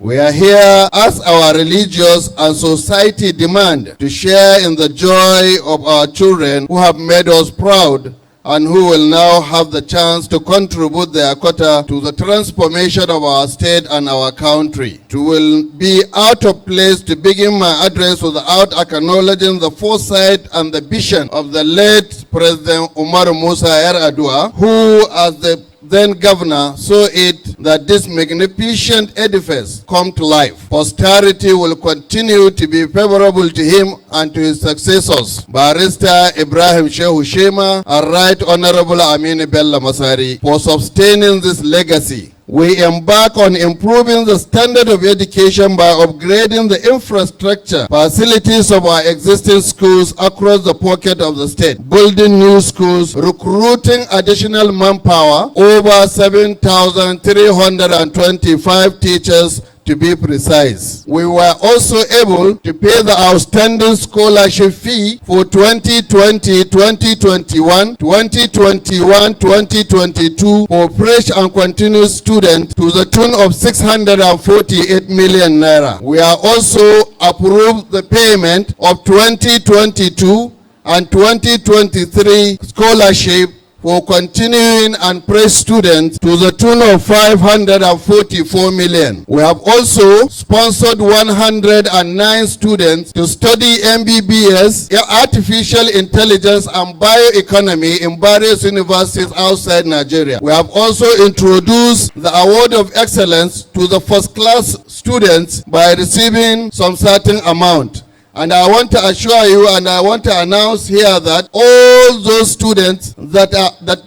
We are here as our religious and society demand to share in the joy of our children who have made us proud and who will now have the chance to contribute their quota to the transformation of our state and our country. It will be out of place to begin my address without acknowledging the foresight and the vision of the late President Umar Musa Yar'Adua, who as the then governor saw it that this magnificent edifice come to life. Posterity will continue to be favorable to him and to his successors, Barrister Ibrahim Shehu Shema and Right Honorable Aminu Bello Masari, for sustaining this legacy. We embark on improving the standard of education by upgrading the infrastructure, facilities of our existing schools across the pocket of the state, building new schools, recruiting additional manpower, over 7,325 teachers to be precise. We were also able to pay the outstanding scholarship fee for 2020, 2021, 2021, 2022 for fresh and continuous students to the tune of 648 million naira. We are also approved the payment of 2022 and 2023 scholarship for continuing and fresh students to the tune of 544 million. We have also sponsored 109 students to study MBBS, Artificial Intelligence and Bioeconomy in various universities outside Nigeria. We have also introduced the Award of Excellence to the first-class students by receiving some certain amount. And I want to assure you and I want to announce here that all those students that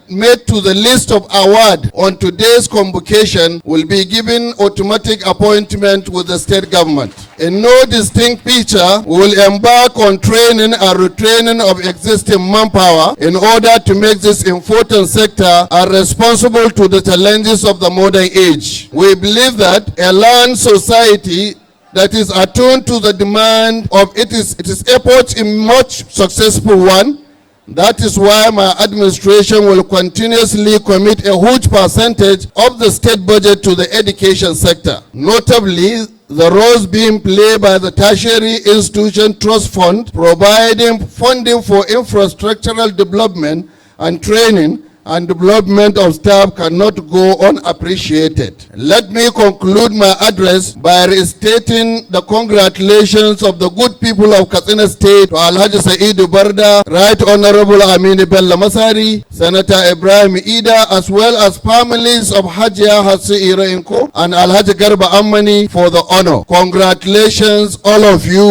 made to the list of award on today's convocation will be given automatic appointment with the state government. In no distinct feature, we will embark on training and retraining of existing manpower in order to make this important sector responsible to the challenges of the modern age. We believe that a learned society that is attuned to the demand of its efforts in much successful one. That is why my administration will continuously commit a huge percentage of the state budget to the education sector. Notably, the roles being played by the Tertiary Institution Trust Fund, providing funding for infrastructural development and training and development of staff cannot go unappreciated. Let me conclude my address by restating the congratulations of the good people of Katsina State to Alhaji Saidu Barda, Right Honorable Aminu Bello Masari, Senator Ibrahim Ida, as well as families of Hajia Hatsi Ira Inko and Alhaji Garba Ammani for the honor. Congratulations, all of you.